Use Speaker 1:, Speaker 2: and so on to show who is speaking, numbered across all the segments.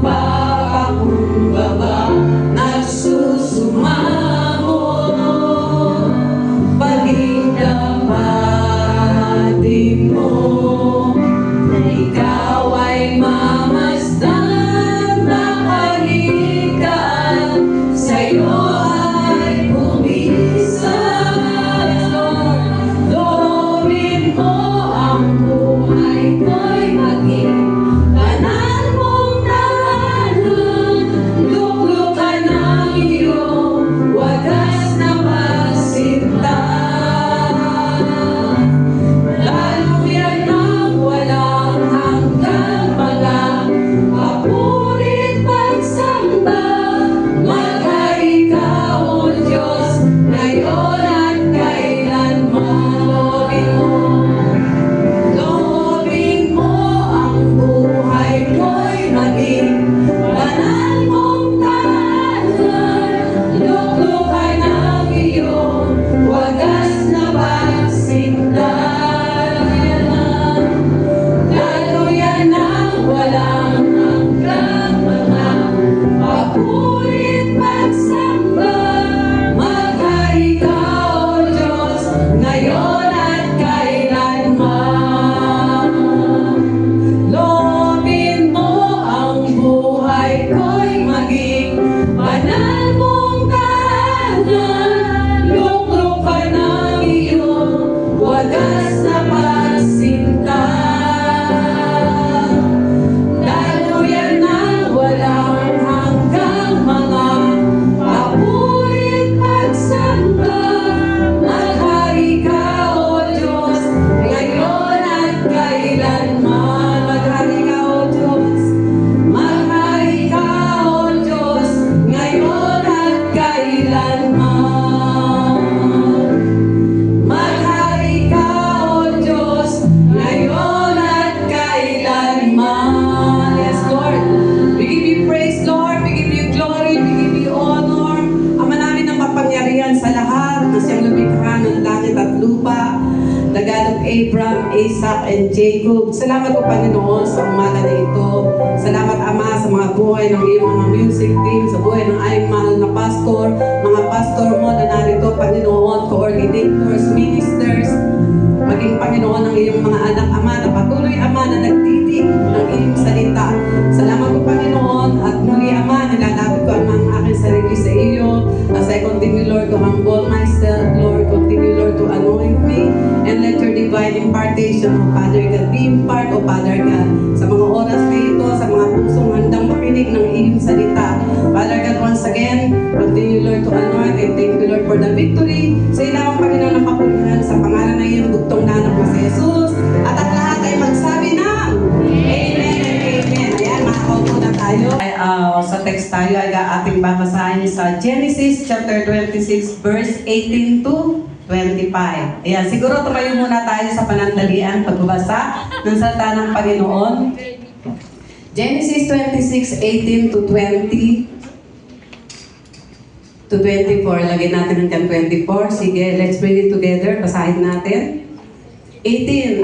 Speaker 1: nagpapakumbaba, nagsusumamo, pag-indapatin mo, na ikaw ay mamasdan, makalikaan, sa'yo ay pumisan. Loobin mo ang buhay ko'y maging banal mong tahanan, luklukan ng iyong wagas na pagsinta. Laluyan ng walang hanggang mga papurit pagsamba, maghari ka, O Diyos, ngayon at kailanman. Loobin mo ang buhay ko'y maging banal mong tahanan, luklukan ng iyong wagas na pagsinta. Laluyan ng walang hanggang mga papurit pagsamba, maghari ka, O Diyos, ngayon at kailanman. Loobin mo ang buhay ko'y maging banal mong tahanan, luklukan ng iyong wagas na pagsinta. Daluyan ng walang hanggang mga papurit pagsamba, maghari ka, O Diyos, ngayon at kailanman. Maghari ka, O Diyos, maghari ka, O Diyos, ngayon at kailanman. Maghari ka, O Diyos, ngayon at kailanman. Yes, Lord. We give you praise, Lord. We give you glory. We give you honor. Ama namin ang mapangyarihan sa lahat na siyang lumikha ng langit at lupa, the God of Abraham, Isaac, and Jacob. Salamat po, Panginoon, sa umaga na ito. Salamat, Ama, sa mga buhay ng iyong mga music team, sa buhay ng aming mahal na pastor, mga pastor mo na narito, Panginoon, coordinators, ministers, maging Panginoon ng iyong mga anak, Ama, na patuloy, Ama, na nagtitig ng iyong salita. Salamat po, Panginoon, at muli, Ama, nilalapit ko ang aking sarili sa iyo as I continue, Lord, to humble myself, Lord, continue, Lord, to anoint me, and let your divine impartation, O Father God, be impart, O Father God, sa mga oras na ito, sa mga pusong handang makinig ng iyong salita. Father God, once again, continue, Lord, to anoint, and thank you, Lord, for the victory. Sa ilang Panginoon ng kapulihan, sa pangalan ng iyong bugtong na ng si Jesus, at ang lahat ay magsabi ng Amen and Amen. Ayan, makakaupo na tayo. Sa text tayo ay ating babasahin sa Genesis chapter 26 verse 18 to 25. Ayan, siguro tumayo muna tayo sa panandalian pagbabasa ng salita ng Panginoon. Genesis 26, 18 to 20 to 24. Lagyan natin hanggang 24. Sige, let's read it together. Basahin natin. 18.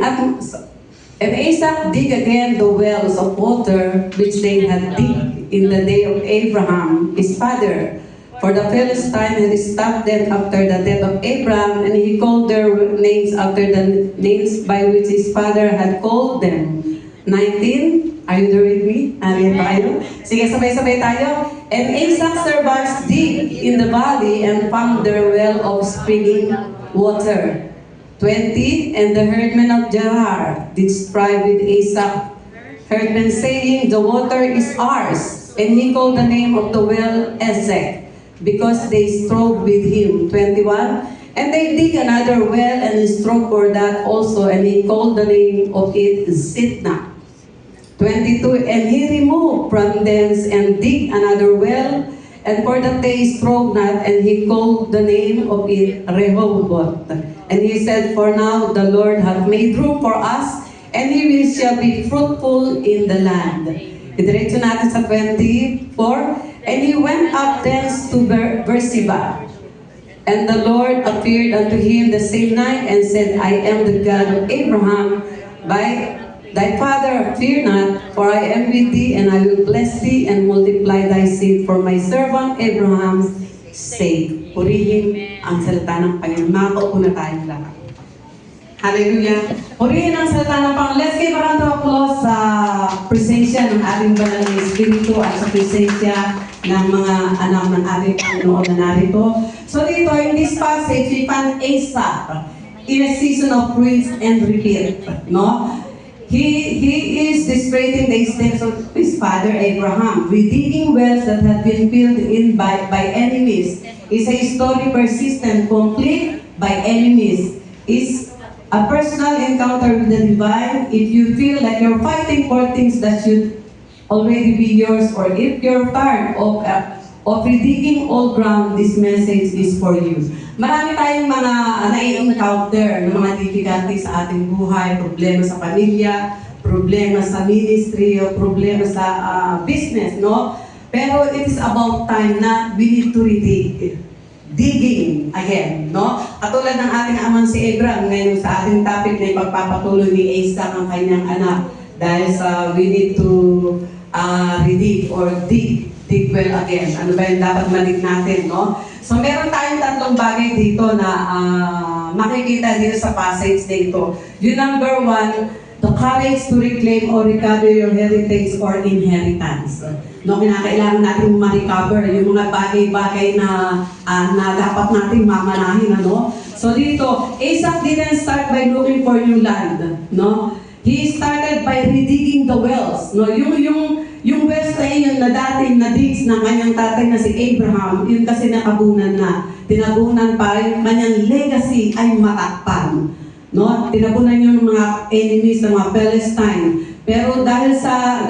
Speaker 1: And Isaac dig again the wells of water which they had digged in the day of Abraham, his father. For the Philistine had stopped them after the death of Abraham, and he called their names after the names by which his father had called them. 19. Are you there with me? Ariyan ba kayo? Sige, sabay-sabay tayo. And Isaac's servants dig in the valley and found their well of springing water. 20. And the herdmen of Gerar did strive with Isaac, herdmen saying, the water is ours. And he called the name of the well Esek, because they strove with him. 21. And they dig another well and strove for that also, and he called the name of it Zitna. 22. And he removed from thence and dig another well, and for that they strove not, and he called the name of it Rehoboth. And he said, for now the Lord hath made room for us, and we shall be fruitful in the land. Diretso natin sa 24. And he went up thence to Beersheba. And the Lord appeared unto him the same night, and said, I am the God of Abraham, by Thy father, fear not, for I am with thee, and I will bless thee and multiply thy seed for my servant Abraham's sake. Purihin ang salita ng Panginoon. Makaupo na tayong lahat. Hallelujah. Purihin ang salita ng Panginoon. Let's give a round of applause sa presensya ng ating banal na Espiritu at sa presensya ng mga anak ng ating Panginoon na narito. So dito, in this passage, we find Isaac in a season of rinse and repeat. No? He is describing the steps of his father Abraham, redigging wells that had been filled in by enemies. It's a story persistent, complete by enemies. It's a personal encounter with the divine. If you feel like you're fighting for things that should already be yours, or if you're tired of redigging old ground, this message is for you. Marami tayong mga nai-encounter ng mga difficulties sa ating buhay, problema sa pamilya, problema sa ministry, o problema sa business, no? Pero it is about time na we need to redig. Digging again, no? Katulad ng ating amang si Abraham, ngayon sa ating topic na ipagpapatuloy ni Isaac ang kanyang anak. Dahil sa we need to redig or dig well again. Ano ba yung dapat malig natin, no? So meron tayong tatlong bagay dito na makikita dito sa passage na ito. Yung number one, the courage to reclaim or recover your heritage or inheritance. No, kinakailangan natin ma-recover yung mga bagay-bagay na dapat nating mamanahin, ano? So dito, Isaac didn't start by looking for new land, no? He started by redigging the wells, no? Yung wells na yun na dating na-digs ng kanyang tatay na si Abraham, yun kasi nakabunan na. Tinabunan pa, yung kanyang legacy ay matakpan. No? Tinabunan yung mga enemies ng mga Palestine. Pero dahil sa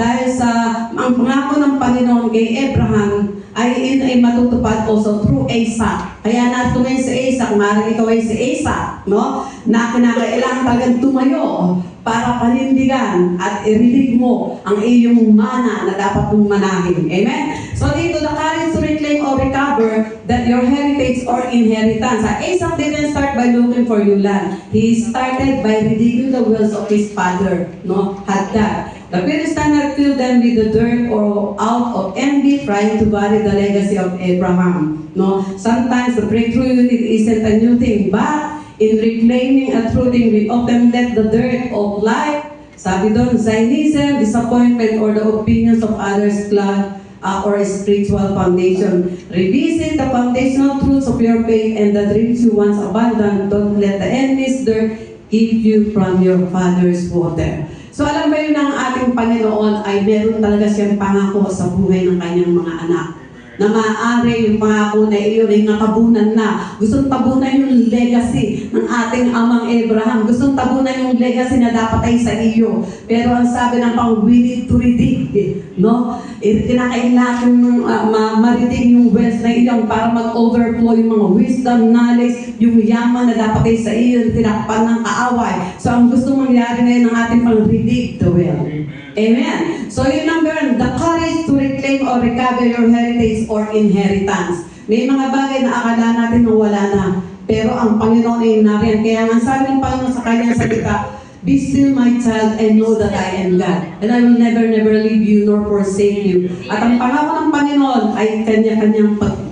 Speaker 1: ang pangako ng Panginoon kay Abraham ay matutupad also through Isaac. Kaya nato ngayon si Isaac, maaaring ikaw ay si Isaac, no? Na kinakailangan talagang tumayo para panindigan at irilig mo ang iyong mana na dapat mong manahin. Amen? So dito, the courage to reclaim or recover that your heritage or inheritance. Isaac didn't start by looking for new land. He started by redigging the wells of his father, no? Hadad. The Philistines had filled them with the dirt or out of envy, trying to bury the legacy of Abraham. No? Sometimes the breakthrough you need isn't a new thing, but in reclaiming a true thing, we often let the dirt of life, sabi doon, Zionism, disappointment, or the opinions of others cloud or a spiritual foundation. Revisit the foundational truths of your faith and the dreams you once abandoned. Don't let the enemy's dirt keep you from your Father's water. So alam ba yun ng ating Panginoon ay meron talaga siyang pangako sa buhay ng kanyang mga anak. Na maaari yung pangako na iyon ay natabunan na. Gustong tabunan yung legacy ng ating amang Abraham. Gustong tabunan yung legacy na dapat ay sa iyo. Pero ang sabi ng pang, we need to redig. No? Kinakailangan maridig yung wealth na iyon para mag-overflow yung mga wisdom, knowledge, yung yaman na dapat ay sa iyo, tinakpan ng kaaway. So ang gusto mangyari ngayon ng ating pang redig the wealth. Amen. So yung number one, the courage to reclaim or recover your heritage or inheritance. May mga bagay na akala natin na wala na. Pero ang Panginoon ay nariyan. Kaya nga sabi ng Panginoon sa kanyang salita, be still my child and know that I am God. And I will never leave you nor forsake you. At ang pangako ng Panginoon ay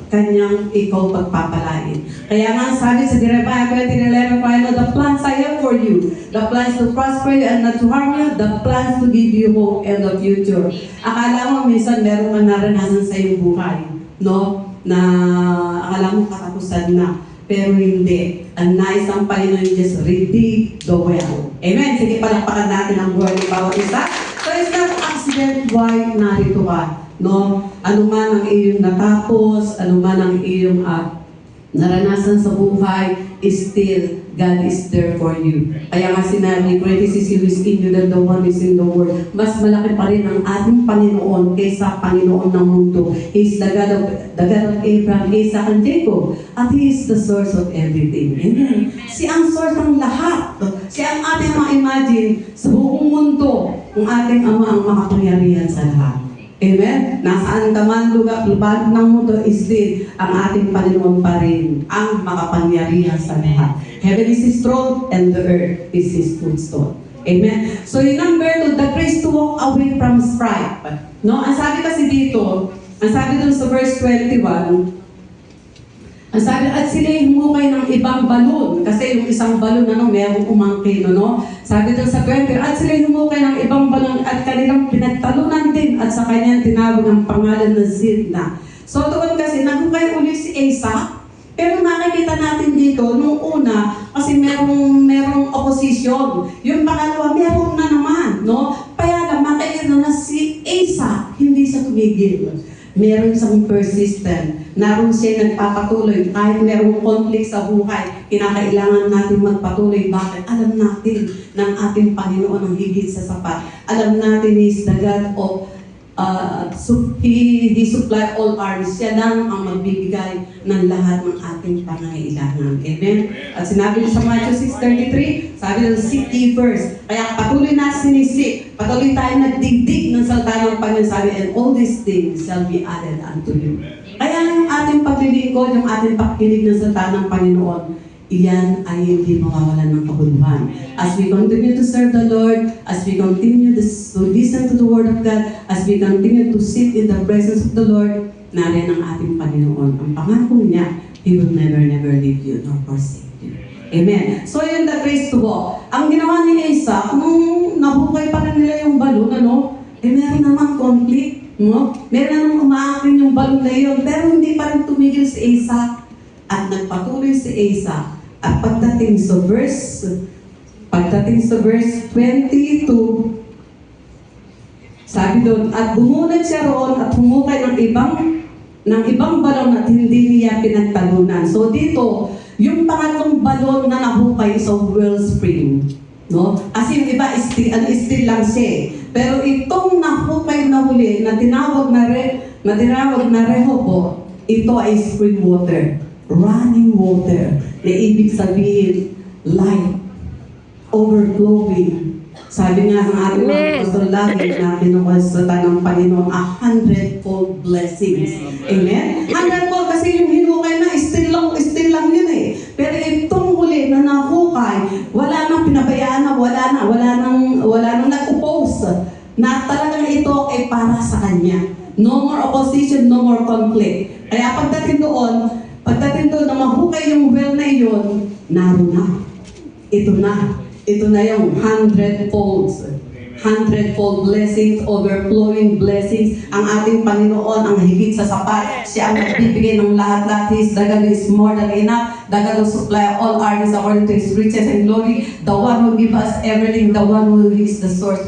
Speaker 1: kanyang ikaw pagpapalain. Kaya nga sabi sa Jeremiah 20:11, I know the plans I have for you, the plans to prosper you and not to harm you, the plans to give you hope and the future. Akala mo minsan meron kang naranasan sa iyong buhay, no? Na akala mo katapusan na. Pero hindi. Ang nais ang Panginoon, just redig the well. Amen? Sige, palakpakan natin ang buhay ng bawat isa. So it's not accident why narito ka. No? Ano man ang iyong natapos, ano man ang iyong naranasan sa buhay, still, God is there for you. Kaya nga sinabi, greatest is He who is in you than the one is in the world. Mas malaki pa rin ang ating Panginoon kaysa Panginoon ng mundo. He is the God of Abraham, Isaac, and Jacob. At He is the source of everything. Amen. Siya ang source ng lahat. Siya ang ating ma-imagine sa buong mundo. Ang ating Ama ang makapangyarihan sa lahat. Amen? Nasaan ka man lugar ng mundo, still, ang ating Panginoon pa rin ang makapangyarihan sa lahat. Heaven is His throne and the earth is His footstool. Amen? So yung number 2, the grace to walk away from strife. No? Ang sabi kasi dito, ang sabi dun sa verse 21, ang sabi, at sila humukay ng ibang balon. Kasi yung isang balon, merong umangkin, no? Sabi doon sa 20, at sila humukay ng ibang balon at kanilang pinagtalunan din at sa kanyang tinawag ang pangalan na Zidna. So doon kasi, nagukay uli si Asa. Pero makikita natin dito, nung una, kasi merong opposition. Yung pangalawa, meron na naman, no? Kaya lang, makikita na si Asa, hindi siya tumigil. Meron siyang persistent. Naroon siya nagpapatuloy. Kahit merong conflict sa buhay, kinakailangan natin magpatuloy. Bakit? Alam natin ng ating Panginoon ang higit sa sapat. Alam natin is the God of He supply all our needs. Siya lang ang magbibigay ng lahat ng ating pangangailangan. Amen? At sinabi sa Matthew 6:33, sabi ng seek ye first. Kaya patuloy na sinisik. Patuloy tayo nagdigdig ng salita ng Panginoon. Sabi, and all these things shall be added unto you. Kaya yung ating paglilingkod, yung ating pakikinig ng salita ng Panginoon, iyan ay hindi mawawalan ng kabuluhan. As we continue to serve the Lord, as we continue to listen to the Word of God, as we continue to sit in the presence of the Lord, nariyan ang ating Panginoon. Ang pangako niya, He will never leave you nor forsake you. Amen. So yun, the grace to walk. Ang ginawa ni Asa, nung nahukay pa na nila yung balon, meron naman conflict. No? Meron namang umaakin yung balon na yun, pero hindi pa rin tumigil si Asa. At nagpatuloy si Asa. At pagdating sa verse 22, sabi doon, at bumunod siya roon at humukay ng ibang balon at hindi niya pinagtalunan. So dito, yung pangatlong balon na nahukay sa wellspring. No? Kasi yung iba, still lang siya. Pero itong nahukay na huli, na tinawag na Rehoboth, ito ay spring water. Running water, na ibig sabihin, life, overflowing. Sabi nga ng ating mga apostol lagi na kinukonsulta ng Panginoon, 100-fold blessings. Amen? 100-fold kasi yung hinukay na, still lang yun eh. Pero itong huli na nahukay, wala nang pinabayaan na, wala nang nag-oppose. Na talagang ito ay para sa Kanya. No more opposition, no more conflict. Kaya pagdating doon na mahukay yung well na iyon, naroon na. Ito na yung 100-fold blessings, overflowing blessings. Ang ating Panginoon, ang higit sa sapat, siya ang nagbibigay ng lahat-lahat. His dagal is more than enough. Dagal will supply all our needs according to His riches and glory. The one who gives us everything, the one who is the source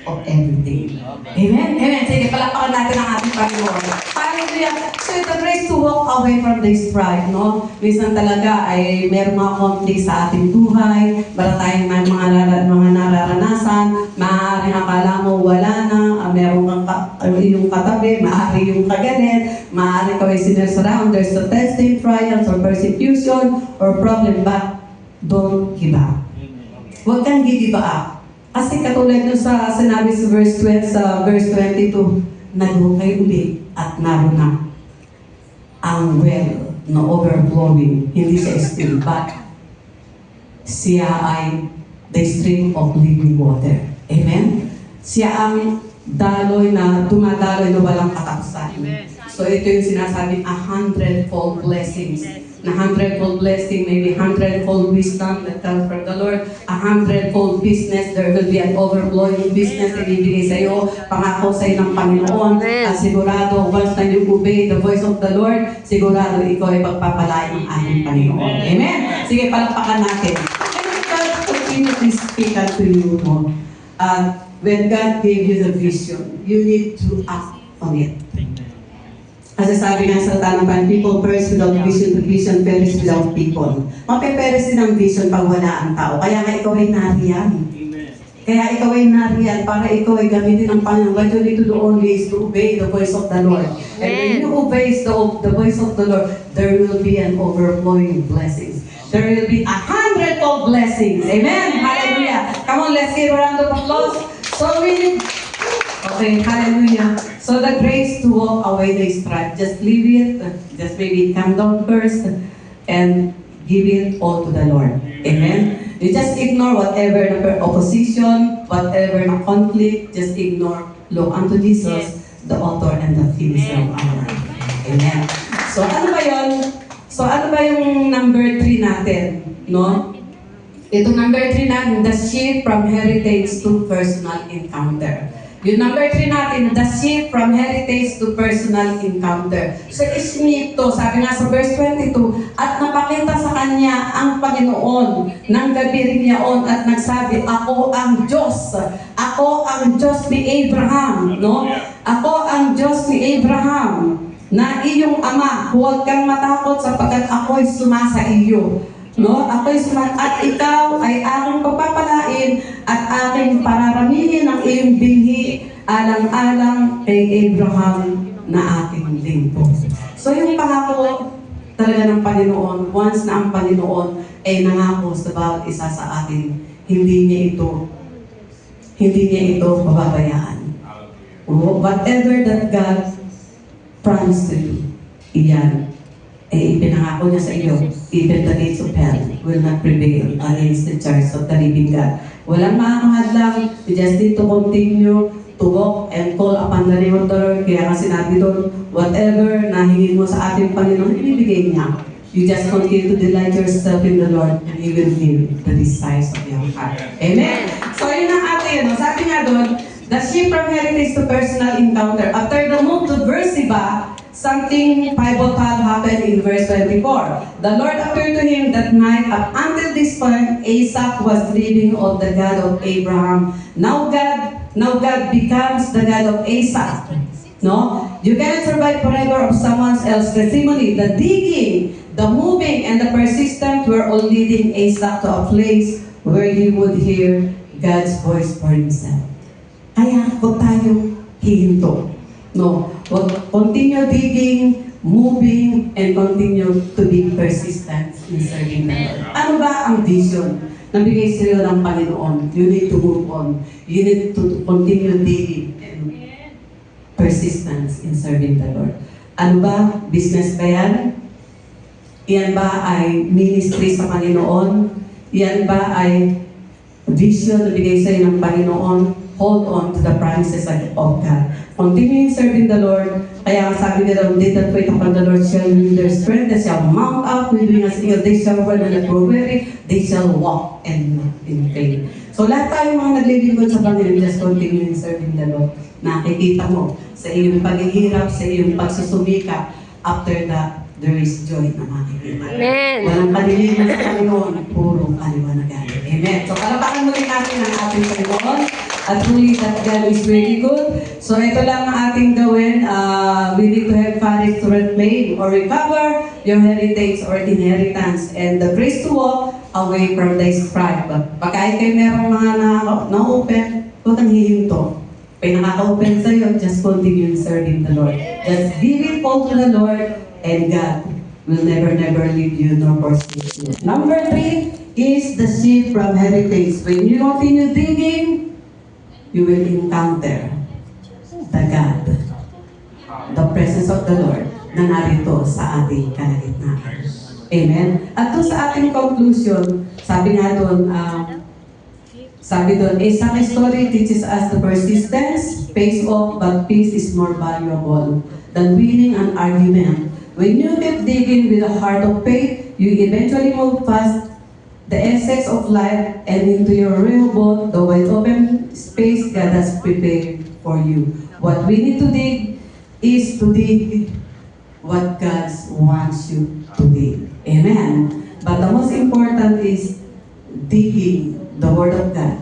Speaker 1: of everything. Amen? Amen. Sige, palakpakan natin ang ating Panginoon. Hallelujah. So, the grace to walk away from this pride, no? Minsan talaga ay meron mga conflict sa ating buhay, para tayong may mga nararanasan, maaaring akala mo wala na, meron kang yung katabi, maaari yung kagalit, maaari kaway sinesurround, there's a testing, trials, or persecution, or problem, but don't give up. Huwag kang give up. Kasi katulad nyo sa sinabi sa verse 22, naghukay uli at naroon na ang well na overflowing. Hindi siya still, but siya ay the stream of living water. Amen? Siya ang daloy na dumadaloy na walang katapusan. So ito yung sinasabing 100-fold blessings. Na 100-fold blessing, maybe 100-fold wisdom that comes from the Lord, 100-fold business, there will be an overflowing business na ibibigay sa iyo, pangako sa iyo ng Panginoon, at sigurado, once na you obey the voice of the Lord, sigurado ikaw ay pagpapalain ng ating Panginoon. Amen? Sige, palakpakan natin. And God continuously speak unto you, no? When God gave you the vision, you need to act on it. Kasi sabi nga sa tanong, people perish without vision, the vision perish without people. Mape-perish din ang vision pag wala ang tao. Kaya nga ikaw ay nariyan. Kaya ikaw ay nariyan para ikaw ay gamitin ng Panginoon. What you need to do only is to obey the voice of the Lord. And when you obey the voice of the Lord, there will be an overflowing blessings. There will be 100-fold blessings. Amen? Hallelujah. Come on, let's give a round of applause. So we need... Okay, hallelujah. So the grace to walk away the strife, just leave it, just maybe come down first, and give it all to the Lord. Amen? You just ignore whatever na opposition, whatever na conflict, just ignore. Look unto Jesus, the author and the finisher of our life. Amen? So ano ba yun? So ano ba yung number 3 natin? No? Itong number 3 natin, the shift from heritage to personal encounter. Yung number 3 natin, the shift from heritage to personal encounter. So ismith to, sabi nga sa verse 22, at napakita sa kanya ang Panginoon ng gabi rin yaon at nagsabi, ako ang Diyos. Ako ang Diyos ni Abraham. No? Ako ang Diyos ni Abraham na iyong ama. Huwag kang matakot sapagkat ako'y sumasa iyo. No? Ako'y at ikaw ay aking pagpapalain at aking pararamihin ang iyong binhi alang-alang kay Abraham na aking lingkod. So yung pangako talaga ng Panginoon, once na ang Panginoon ay nangako sa bawat isa sa atin, hindi niya ito pababayaan. Whatever that God promised to you, iyan ay ipinangako niya sa iyo, even the gates of hell will not prevail against the charge of the living God. Walang makakahadlang, you just need to continue to walk and call upon the name of the Lord. Kaya nga sinabi doon, whatever na hingin mo sa ating Panginoon, ibibigay niya. You just continue to delight yourself in the Lord and He will give the desires of your heart. Amen? So yun ang atin. Sabi nga doon, the shift from heritage to personal encounter. After the move to Beersheba, something pivotal happened in verse 24. The Lord appeared to him that night. Up until this point, Isaac was living of the God of Abraham. Now God becomes the God of Isaac. No? You cannot survive forever of someone else's testimony. The digging, the moving, and the persistence were all leading Isaac to a place where he would hear God's voice for himself. Kaya huwag tayong hihinto. No, continue digging, moving, and continue to be persistent in serving the Lord. Ano ba ang vision na bigay sa iyo ng Panginoon? You need to move on. You need to continue digging and persistence in serving the Lord. Ano ba? Business ba yan? Yan ba ay ministry sa Panginoon? Yan ba ay vision na bigay sa iyo ng Panginoon? Hold on to the promises of God. Continuing serving the Lord. Kaya sabi nila, they that wait upon the Lord shall renew their strength, they shall mount up with wings as eagles, they shall run and not grow weary, they shall walk and not in vain. So lahat tayo mga naglilingkod sa Panginoon, just continuing serving the Lord. Nakikita mo sa iyong paghihirap, sa iyong pagsusumika, after that, there is joy na makikita.
Speaker 2: Amen.
Speaker 1: Walang kaliliman sa Panginoon, puro kaliwanagan. Amen. So palapakan muli natin ang ating Panginoon. At truly that God is very good. So ito lang ang ating gawin. We need to have courage to reclaim or recover your heritage or inheritance and the grace to walk away from the strife. Pagka kayo merong mga na-open, huwag kang hihinto. Pag nakaka-open sa'yo, just continue serving the Lord. Just give it all to the Lord and God will never leave you nor forsake you. Number 3 is the shift from heritage. When you continue digging, you will encounter the God, the presence of the Lord na narito sa ating kalagitnaan. Amen? At doon sa ating conclusion, sabi nga doon, Isaac story teaches us the persistence pays off, but peace is more valuable than winning an argument. When you keep digging with a heart of faith, you eventually move past the essence of life and into your real boat, the wide open space God has prepared for you. What we need to dig is to dig what God wants you to dig. Amen. But the most important is digging the Word of God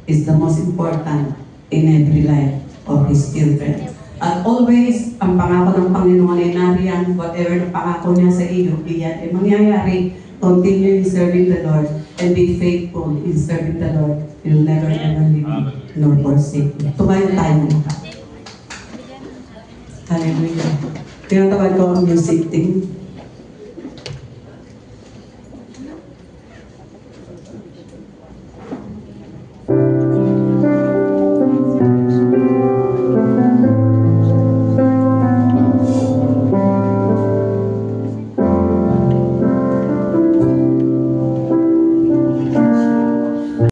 Speaker 1: is the most important in every life of His children. At always, ang pangako ng Panginoon ay nariyan, whatever na pangako niya sa iyo, iyan ay mangyayari. Continue in serving the Lord and be faithful in serving the Lord. You'll never leave you nor forsake you. Tumayo tayo muna. Hallelujah. Tinatawag ko ang music team.